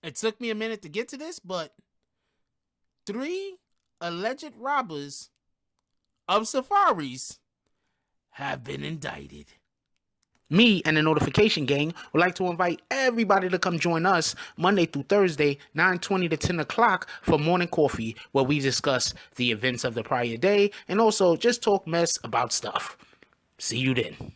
It took me a minute to get to this, but 3 alleged robbers of safaris have been indicted. Me and the Notification Gang would like to invite everybody to come join us Monday through Thursday, 9:20 to 10 o'clock for morning coffee, where we discuss the events of the prior day and also just talk mess about stuff. See you then.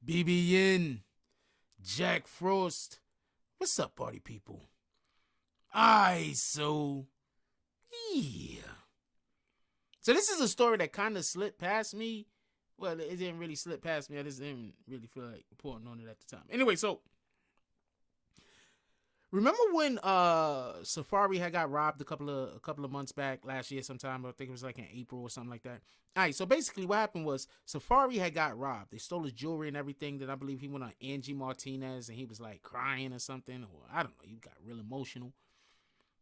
BBN, Jack Frost. What's up, party people? So yeah. So this is a story that kind of slipped past me. Well, it didn't really slip past me. I just didn't really feel like reporting on it at the time. Anyway, so remember when Safari had got robbed a couple of months back last year sometime? I think it was like in April or something like that. All right, so basically what happened was Safari had got robbed. They stole his jewelry and everything. Then I believe he went on Angie Martinez and he was like crying or something, or I don't know. He got real emotional.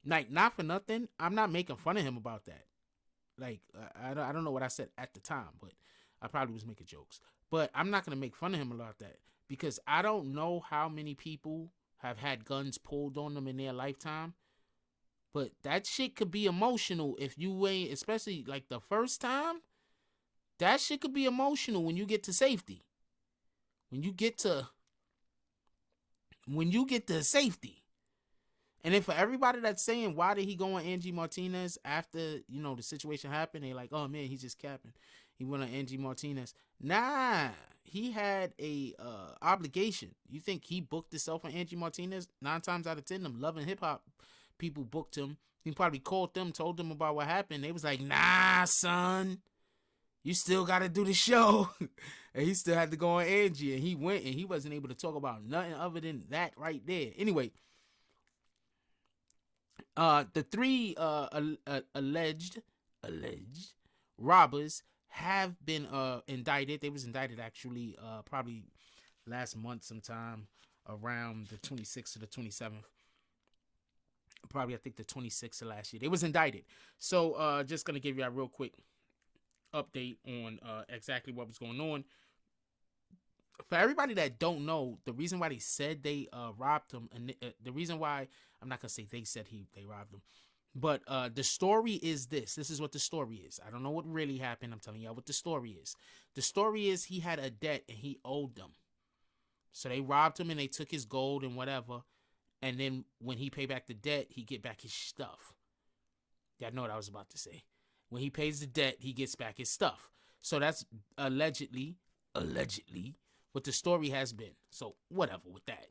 Like, not for nothing, I'm not making fun of him about that. Like, I don't know what I said at the time, but I probably was making jokes. But I'm not gonna make fun of him about that because I don't know how many people have had guns pulled on them in their lifetime. But that shit could be emotional if you ain't, especially like the first time. That shit could be emotional when you get to safety. When you get to safety. And then for everybody that's saying why did he go on Angie Martinez after the situation happened, they like, oh man, he's just capping. He went on Angie Martinez. Nah, he had a obligation. You think he booked himself on Angie Martinez? 9 times out of 10, them loving hip hop people booked him. He probably called them, told them about what happened. They was like, nah, son, you still got to do the show. And he still had to go on Angie, and he went, and he wasn't able to talk about nothing other than that right there. Anyway, the 3 alleged robbers have been indicted. They was indicted actually probably last month sometime around the 26th to the 27th. Probably I think the 26th of last year. They was indicted. So just gonna give you a real quick update on exactly what was going on. For everybody that don't know, the reason why they said they robbed him, and the reason why I'm not gonna say they said they robbed him, but the story is this. This is what the story is. I don't know what really happened. I'm telling y'all what the story is. The story is he had a debt and he owed them, so they robbed him and they took his gold and whatever. And then when he paid back the debt, he get back his stuff. Y'all know what I was about to say. When he pays the debt, he gets back his stuff. So that's allegedly what the story has been. So whatever with that.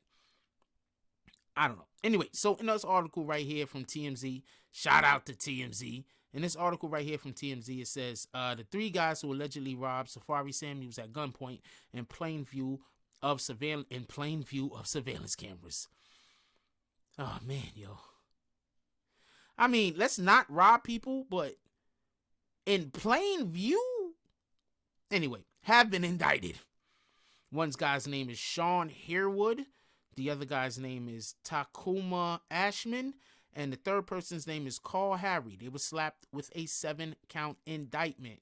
I don't know. Anyway, so in this article right here from TMZ, shout out to TMZ. In this article right here from TMZ, it says the 3 guys who allegedly robbed Safari Samuels at gunpoint in plain view of surveillance cameras. Oh man, yo. I mean, let's not rob people, but in plain view. Anyway, have been indicted. One guy's name is Sean Harewood. The other guy's name is Takuma Ashman. And the third person's name is Carl Harry. They were slapped with a 7-count indictment.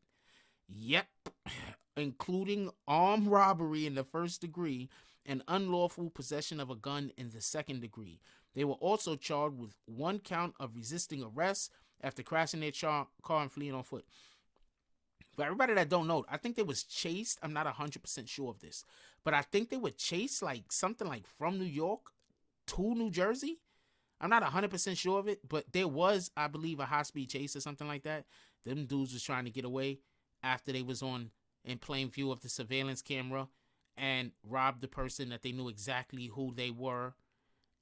Yep. Including armed robbery in the first degree and unlawful possession of a gun in the second degree. They were also charged with 1 count of resisting arrest after crashing their car and fleeing on foot. For everybody that don't know, I think they was chased. I'm not 100% sure of this, but I think they were chased like something like from New York to New Jersey. I'm not 100% sure of it, but there was, I believe, a high-speed chase or something like that. Them dudes was trying to get away after they was on in plain view of the surveillance camera and robbed the person that they knew exactly who they were,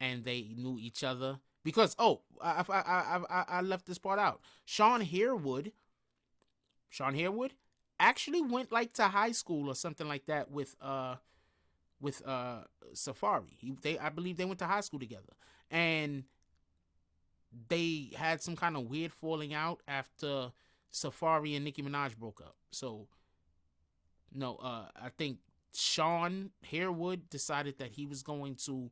and they knew each other. Because, I left this part out. Sean Harewood actually went like to high school or something like that with Safari. I believe they went to high school together, and they had some kind of weird falling out after Safari and Nicki Minaj broke up. So no, I think Sean Harewood decided that he was going to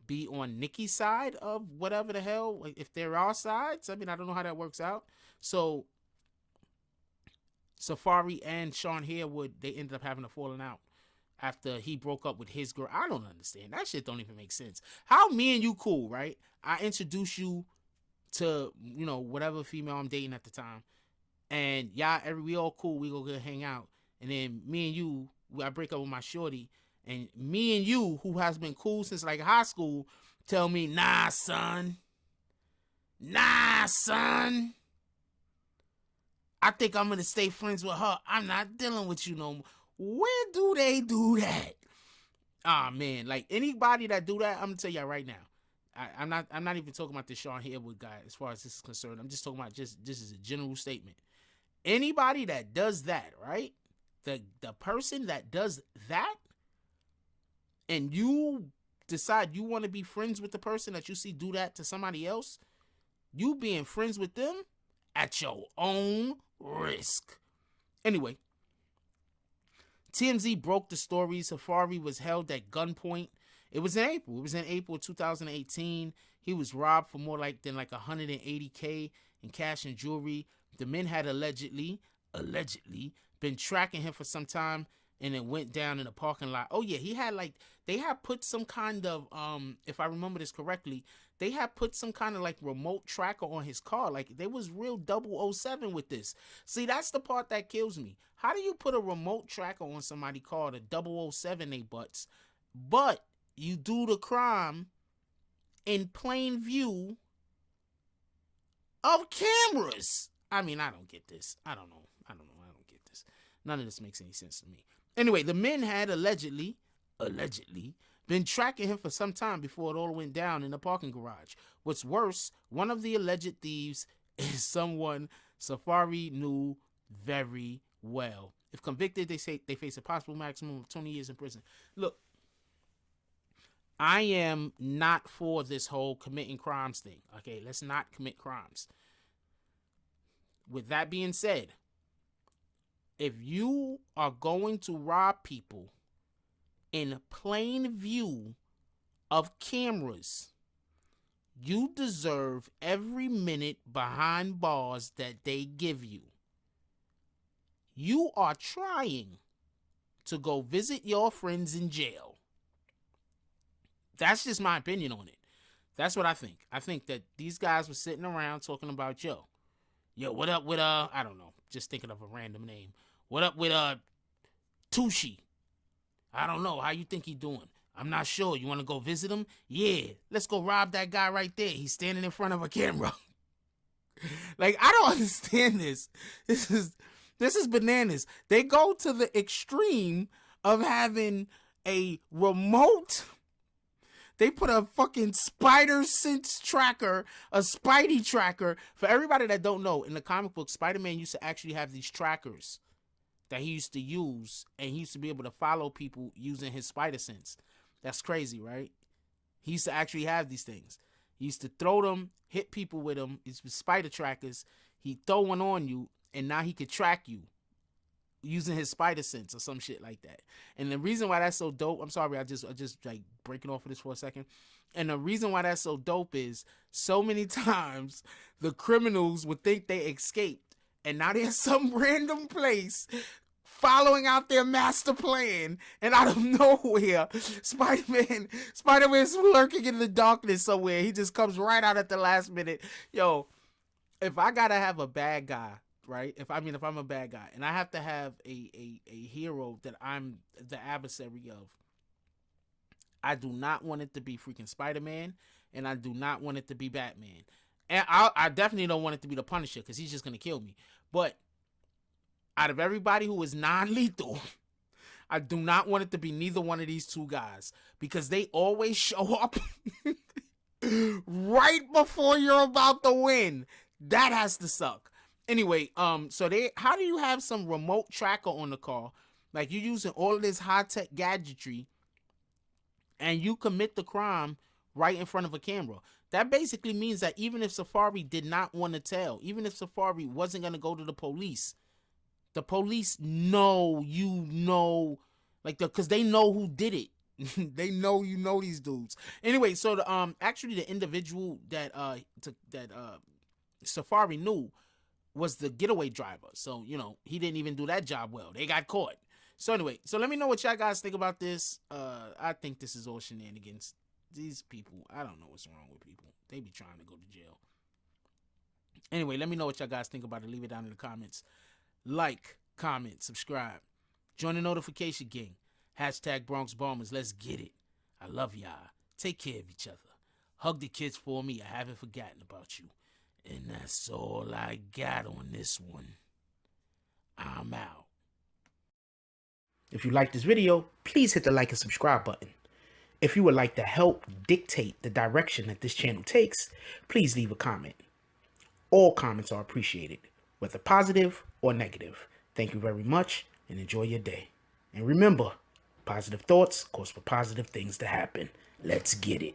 be on Nikki's side of whatever the hell, like if there are sides. I mean, I don't know how that works out. So Safari and Sean Harewood, they ended up having a falling out after he broke up with his girl. I don't understand. That shit don't even make sense. How me and you cool, right? I introduce you to, you know, whatever female I'm dating at the time, and y'all, we all cool. We go go hang out, and then me and you, I break up with my shorty, and me and you, who has been cool since like high school, tell me, nah, son, I think I'm gonna stay friends with her. I'm not dealing with you no more. Where do they do that? Ah, man, like anybody that do that, I'm gonna tell y'all right now. I'm not even talking about the Sean Harewood guy as far as this is concerned. I'm just talking about this is a general statement. Anybody that does that, right? The person that does that, and you decide you want to be friends with the person that you see do that to somebody else, you being friends with them at your own risk. Anyway, TMZ broke the story. Safari was held at gunpoint. It was in April. It was in April 2018. He was robbed for more than $180K in cash and jewelry. The men had allegedly been tracking him for some time, and it went down in a parking lot. Oh yeah, they had put some kind of if I remember this correctly, they had put some kind of remote tracker on his car. Like they was real 007 with this. See, that's the part that kills me. How do you put a remote tracker on somebody's car, the 007 they butts, but you do the crime in plain view of cameras? I mean, I don't get this. I don't know. I don't get this. None of this makes any sense to me. Anyway, the men had allegedly been tracking him for some time before it all went down in the parking garage. What's worse, one of the alleged thieves is someone Safari knew very well. If convicted, they say they face a possible maximum of 20 years in prison. Look, I am not for this whole committing crimes thing. Okay, let's not commit crimes. With that being said, if you are going to rob people in plain view of cameras, you deserve every minute behind bars that they give you. You are trying to go visit your friends in jail. That's just my opinion on it. That's what I think. I think that these guys were sitting around talking about, yo, what up with, I don't know, just thinking of a random name. What up with, Tushi? I don't know. How you think he doing? I'm not sure. You want to go visit him? Yeah, let's go rob that guy right there. He's standing in front of a camera. I don't understand this. This is bananas. They go to the extreme of having a remote. They put a fucking spider sense tracker, a Spidey tracker. For everybody that don't know, in the comic book, Spider-Man used to actually have these trackers that he used to use, and he used to be able to follow people using his spider sense. That's crazy, right? He used to actually have these things. He used to throw them, hit people with them. It's with spider trackers. He'd throw one on you, and now he could track you using his spider sense or some shit like that. And the reason why that's so dope, I'm sorry, I just breaking off of this for a second. And the reason why that's so dope is so many times the criminals would think they escaped, and now they're in some random place following out their master plan, and out of nowhere, Spider-Man's lurking in the darkness somewhere. He just comes right out at the last minute. Yo, if I gotta have a bad guy, right? If I'm a bad guy and I have to have a hero that I'm the adversary of, I do not want it to be freaking Spider-Man, and I do not want it to be Batman. And I definitely don't want it to be the Punisher, because he's just going to kill me. But out of everybody who is non-lethal, I do not want it to be neither one of these two guys, because they always show up right before you're about to win. That has to suck. Anyway, so how do you have some remote tracker on the car? Like, you're using all of this high-tech gadgetry, and you commit the crime right in front of a camera. That basically means that even if Safari did not want to tell, even if Safari wasn't going to go to the police know, because they know who did it. They know you know these dudes. Anyway, so the actually the individual that Safari knew was the getaway driver. So, you know, he didn't even do that job well. They got caught. So anyway, so let me know what y'all guys think about this. I think this is all shenanigans. These people, I don't know what's wrong with people. They be trying to go to jail. Anyway, let me know what y'all guys think about it. Leave it down in the comments. Like, comment, subscribe. Join the notification gang. Hashtag Bronx Bombers. Let's get it. I love y'all. Take care of each other. Hug the kids for me. I haven't forgotten about you. And that's all I got on this one. I'm out. If you like this video, please hit the like and subscribe button. If you would like to help dictate the direction that this channel takes, please leave a comment. All comments are appreciated, whether positive or negative. Thank you very much and enjoy your day. And remember, positive thoughts cause for positive things to happen. Let's get it.